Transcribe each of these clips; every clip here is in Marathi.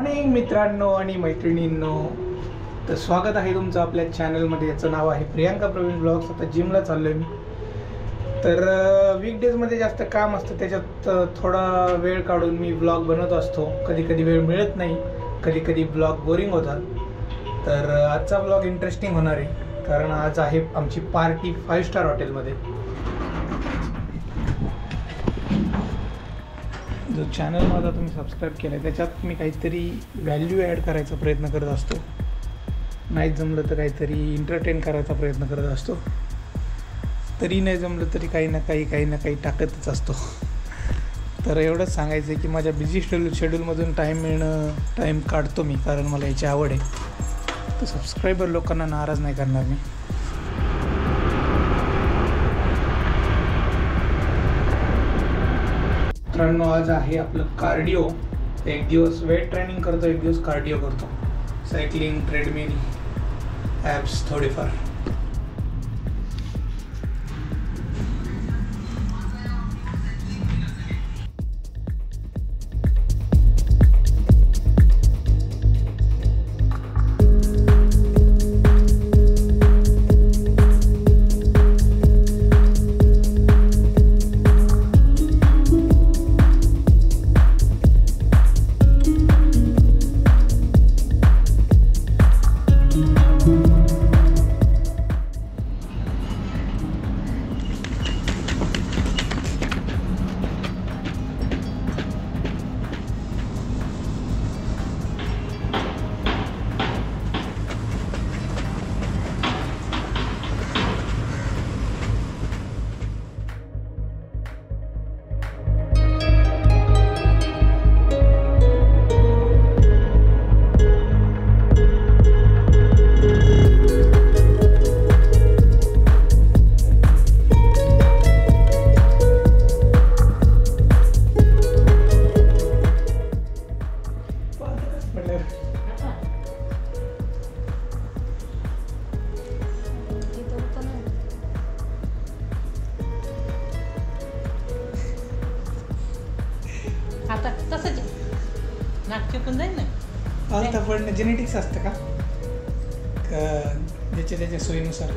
मॉर्निंग मित्रांनो आणि मैत्रिणींनो, तर स्वागत आहे तुमचं आपल्या चॅनलमध्ये. याचं नाव आहे प्रियांका प्रवीण ब्लॉग्स. आता जिमला चाललो आहे मी. तर वीकडेजमध्ये जास्त काम असतं, त्याच्यात थोडा वेळ काढून मी ब्लॉग बनवत असतो. कधी कधी वेळ मिळत नाही, कधी कधी ब्लॉग बोरिंग होतात. तर आजचा ब्लॉग इंटरेस्टिंग होणार आहे, कारण आज आहे आमची पार्टी 5 स्टार हॉटेलमध्ये. जो चॅनल माझा तुम्ही सबस्क्राईब केला आहे त्याच्यात मी काहीतरी व्हॅल्यू ॲड करायचा प्रयत्न करत असतो. नाही जमलं तर काहीतरी एंटरटेन करायचा प्रयत्न करत असतो. तरी नाही जमलं तरी काही ना काही टाकतच असतो. तर एवढंच सांगायचं आहे की माझ्या बिझी शेड्यूलमधून टाईम काढतो मी, कारण मला याची आवड आहे. तर सबस्क्रायबर लोकांना नाराज नाही करणार मी. मित्रांनो, आज आहे आपलं कार्डिओ. एक दिवस वेट ट्रेनिंग करतो, एक दिवस कार्डिओ करतो. सायकलिंग, ट्रेडमिल, ॲप्स थोडेफार. आता तसंच नाक चिपून जाईल ना. पालथा पडणं जेनेटिक्स असतं का ज्याच्या त्याच्या सोयीनुसार?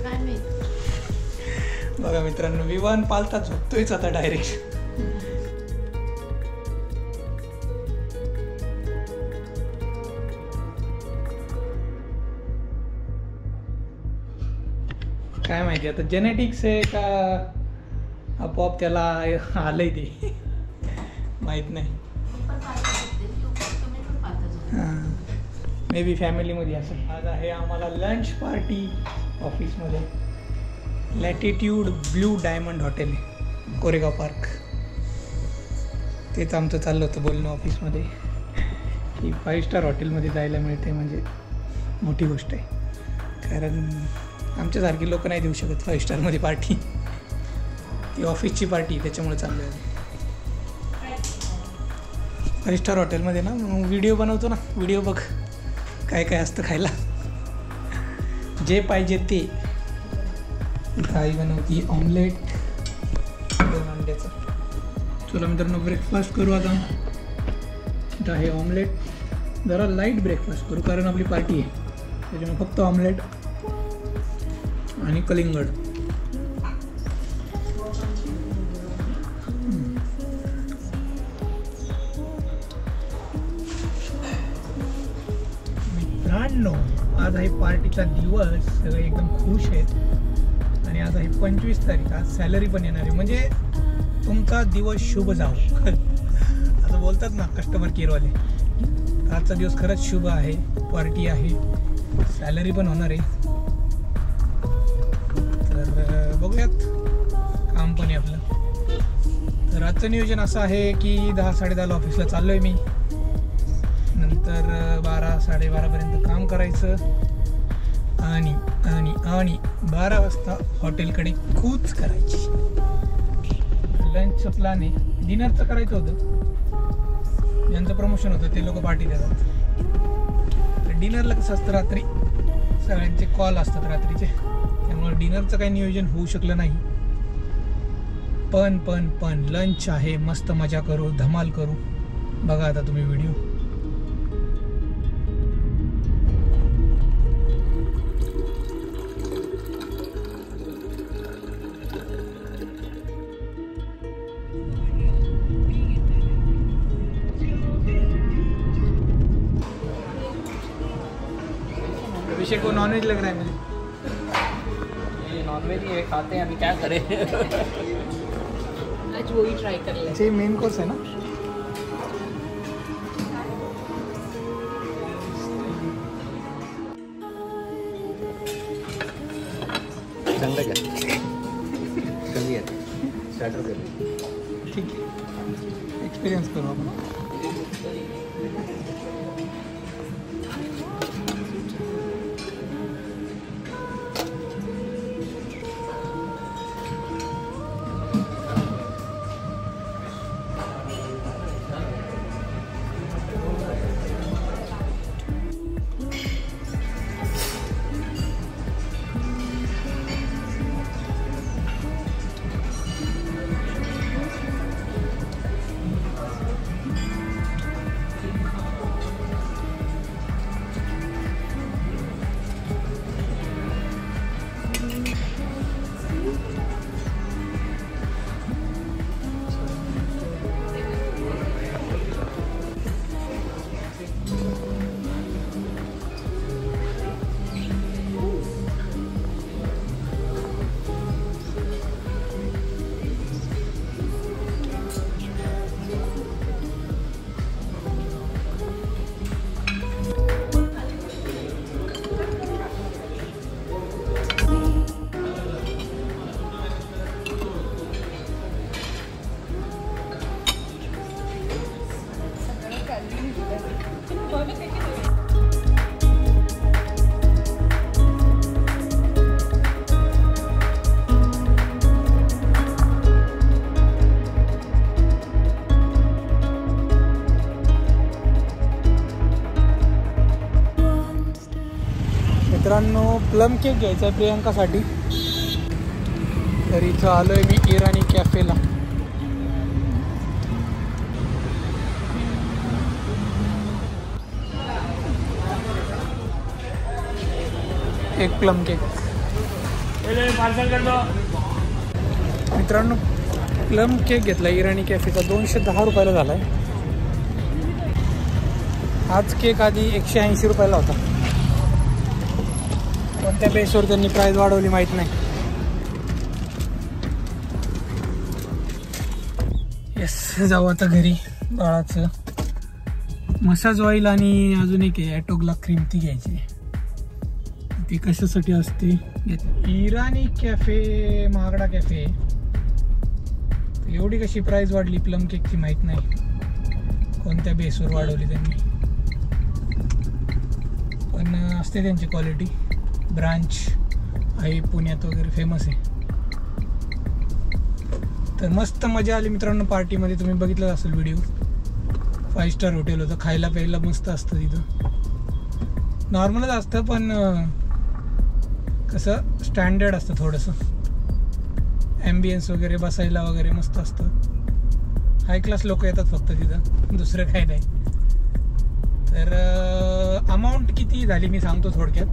काय माहित. बघा मित्रांनो, विवान पालथा झोपतोयच आता डायरेक्ट. काय माहिती आता जेनेटिक्स आहे का आपोआप त्याला आलंय ते माहीत नाही. हां, मे बी फॅमिलीमध्ये असेल. आज आहे आम्हाला लंच पार्टी ऑफिसमध्ये. लॅटिट्यूड ब्ल्यू डायमंड हॉटेल आहे, कोरेगाव पार्क. तेच आमचं चाललं होतं बोलणं ऑफिसमध्ये की 5 स्टार हॉटेलमध्ये जायला मिळते म्हणजे मोठी गोष्ट आहे. कारण आमच्यासारखी लोक नाही देऊ शकत 5 स्टारमध्ये पार्टी. ती ऑफिसची पार्टी, त्याच्यामुळे चाललं आहे. 5 स्टार हॉटेलमध्ये ना व्हिडिओ बनवतो ना, व्हिडिओ बघ काय काय असतं खायला. जे पाहिजे ते. काही बनवती ऑमलेट 2 अंड्याचं. चला मित्रांनो, ब्रेकफास्ट करू आता. इथं आहे ऑमलेट. जरा लाईट ब्रेकफास्ट करू कारण आपली पार्टी आहे, त्याच्यामुळे फक्त ऑमलेट आणि कलिंगड. मित्रांनो, आज आहे पार्टीचा दिवस. सगळे एकदम खुश आहेत. आणि आज आहे 25 तारीख. आज सॅलरी पण येणार आहे, म्हणजे तुमचा दिवस शुभ जावो असं बोलतात ना कस्टमर केअरवाले. आजचा दिवस खरंच शुभ आहे. पार्टी आहे, सॅलरी पण होणार आहे. तर बघूयात, काम पण आहे आपलं. तर आजचं नियोजन असं आहे की 10-10:30 ऑफिसला चाललो आहे मी. नंतर 12-12:30पर्यंत काम करायचं आणि 12 वाजता हॉटेलकडे कूच करायची. लंचचं प्लॅन आहे. डिनरचं करायचं होतं, ज्यांचं प्रमोशन होतं ते लोक पार्टी देतात. तर डिनरला कसं असतं, रात्री सगळ्यांचे कॉल असतात रात्रीचे, त्यामुळे डिनरचं काही नियोजन होऊ शकलं नाही. पण लंच आहे, मस्त मजा करू, धमाल करू. बघा आता तुम्ही व्हिडिओ. अभिषेक को नॉनवेज लग रहा है मुझे. ये नॉनवेज ही खाते हैं, अभी क्या करें. आज वही ट्राई कर ले. ये मेन कोर्स है ना. चांगलं का कमी आहे स्टार्टर कमी. ठीक आहे, एक्सपिरियन्स करू आपण. मित्रांनो, प्लम केक घ्यायचा आहे प्रियांकासाठी. तर इथं आलो आहे मी इराणी कॅफेला. एक प्लम केक पार्सल कर दो. मित्रांनो, प्लम केक घेतला इराणी कॅफेचा, 210 रुपयाला झाला आहे. हाच केक आधी 180 रुपयाला होता. कोणत्या बेसवर त्यांनी प्राईस वाढवली माहीत नाही. येस, जाऊ आता घरी. बाळाचं मसाज ऑइल आणि अजून एक ॲटोग्ला क्रीम ती घ्यायची. ती कशासाठी असते? इराणी कॅफे महागडा कॅफे. एवढी कशी प्राईस वाढली प्लम केकची माहीत नाही. कोणत्या बेसवर वाढवली त्यांनी, पण असते त्यांची क्वालिटी. ब्रांच आहे पुण्यात वगैरे, फेमस आहे. तर मस्त मजा आली मित्रांनो पार्टीमध्ये. तुम्ही बघितलं असेल व्हिडिओ. 5 स्टार हॉटेल होतं. खायला प्यायला मस्त असतं तिथं. नॉर्मलच असतं पण कसं स्टँडर्ड असतं थोडंसं. ॲम्बियन्स वगैरे बसायला वगैरे मस्त असतं. हाय क्लास लोक येतात फक्त तिथं, दुसरं काही नाही. तर अमाऊंट किती झाली मी सांगतो थोडक्यात.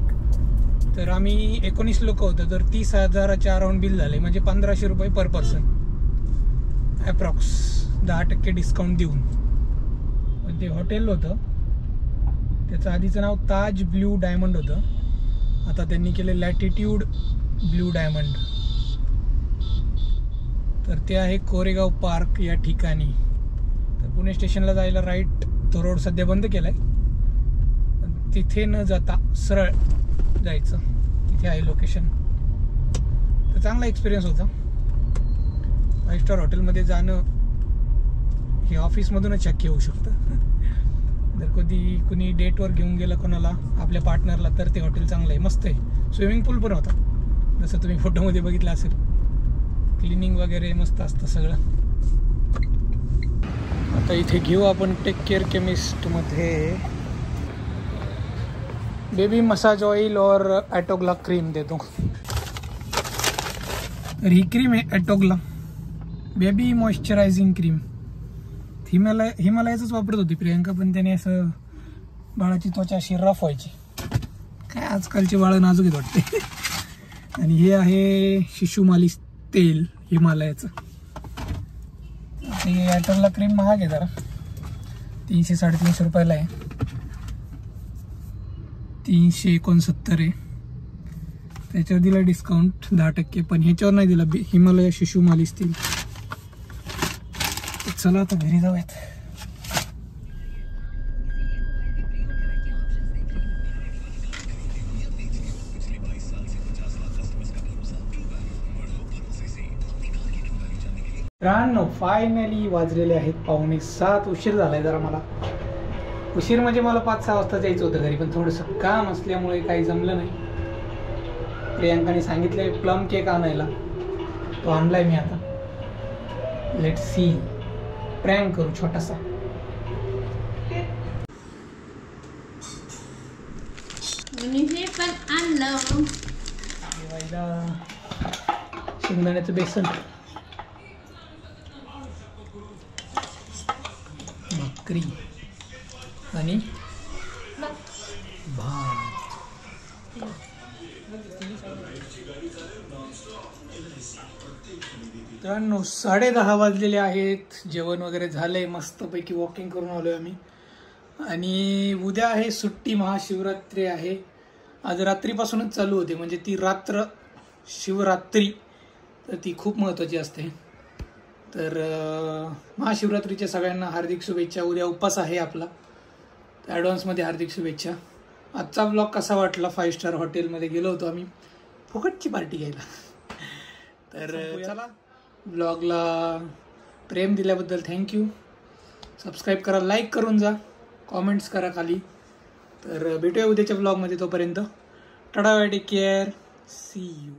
तर आम्ही 19 लोक होतो. तर 30,000च्या अराउंड बिल झाले, म्हणजे 1500 रुपये पर पर्सन ॲप्रॉक्स, 10% डिस्काउंट देऊन. पण ते हॉटेल होतं, त्याचं आधीचं नाव ताज ब्ल्यू डायमंड होतं. आता त्यांनी केले लॅटिट्यूड ब्ल्यू डायमंड. तर ते आहे कोरेगाव पार्क या ठिकाणी. तर पुणे स्टेशनला जायला राईट, तो रोड सध्या बंद केला आहे. तिथे न जाता सरळ जायचं, तिथे आहे लोकेशन. तर चांगला एक्सपिरियन्स होता. 5 स्टार हॉटेलमध्ये जाणं हे ऑफिसमधूनच शक्य होऊ शकतं. जर कधी कुणी डेटवर घेऊन गेलं कोणाला, आपल्या पार्टनरला, तर ते हॉटेल चांगलं आहे, मस्त आहे. स्विमिंग पूल पण होता, जसं तुम्ही फोटोमध्ये बघितलं असेल. क्लिनिंग वगैरे मस्त असतं सगळं. आता इथे घेऊ आपण टेक केअर केमिस्टमध्ये बेबी मसाज ऑइल और एटोग्ला क्रीम देतो. तर ही क्रीम आहे एटोग्ला बेबी मॉइश्चरायझिंग क्रीम. हिमालयाचंच वापरत होती प्रियांका, पण त्याने असं बाळाची त्वचा अशी रफ व्हायची. काय आजकालचे बाळ नाजूक वाटते. आणि हे आहे शिशु मालिश तेल हिमालयाचं. ते ॲटलला क्रीम महाग आहे जरा, 300-350 रुपयाला आहे. 369 आहे. त्याच्यावर दिला डिस्काउंट 10%, पण ह्याच्यावर नाही दिला. हिमालय शिशु मालिश तेल. चला आता घरी जाऊयात. फायनली वाजलेले आहेत 6:45. उशीर झालाय जरा मला. उशीर म्हणजे मला 5-6 वाजता जायचं होतं घरी, पण थोडंसं काम असल्यामुळे काही जमलं नाही. प्रियांकाने सांगितले प्लम केक आणायला, तो आणलाय मी आता. लेट्स सी, प्रँक करू छोटासा. हे पण आणलं. शेंगदाण्याचं बेसन, भाकरी आणि भात. तर 10:30 वाजलेले आहेत. जेवण वगैरे झालंय, मस्तपैकी वॉकिंग करून आलोय आम्ही. आणि उद्या आहे सुट्टी, महाशिवरात्री आहे. आज रात्रीपासूनच चालू होते, म्हणजे ती रात्र शिवरात्री, तर ती खूप महत्त्वाची असते. तर महाशिवरात्रीच्या सगळ्यांना हार्दिक शुभेच्छा. उद्या उपास आहे आपला, तर ॲडव्हान्समध्ये हार्दिक शुभेच्छा. आजचा ब्लॉग कसा वाटला? 5 स्टार हॉटेलमध्ये गेलो होतो आम्ही फुकटची पार्टी घ्यायला. तर चला, ब्लॉगला प्रेम दिल्याबद्दल थँक्यू. सबस्क्राईब करा, लाईक करून जा, कॉमेंट्स करा खाली. तर भेटूया उद्याच्या ब्लॉगमध्ये. तोपर्यंत tata, bye, take care, see you.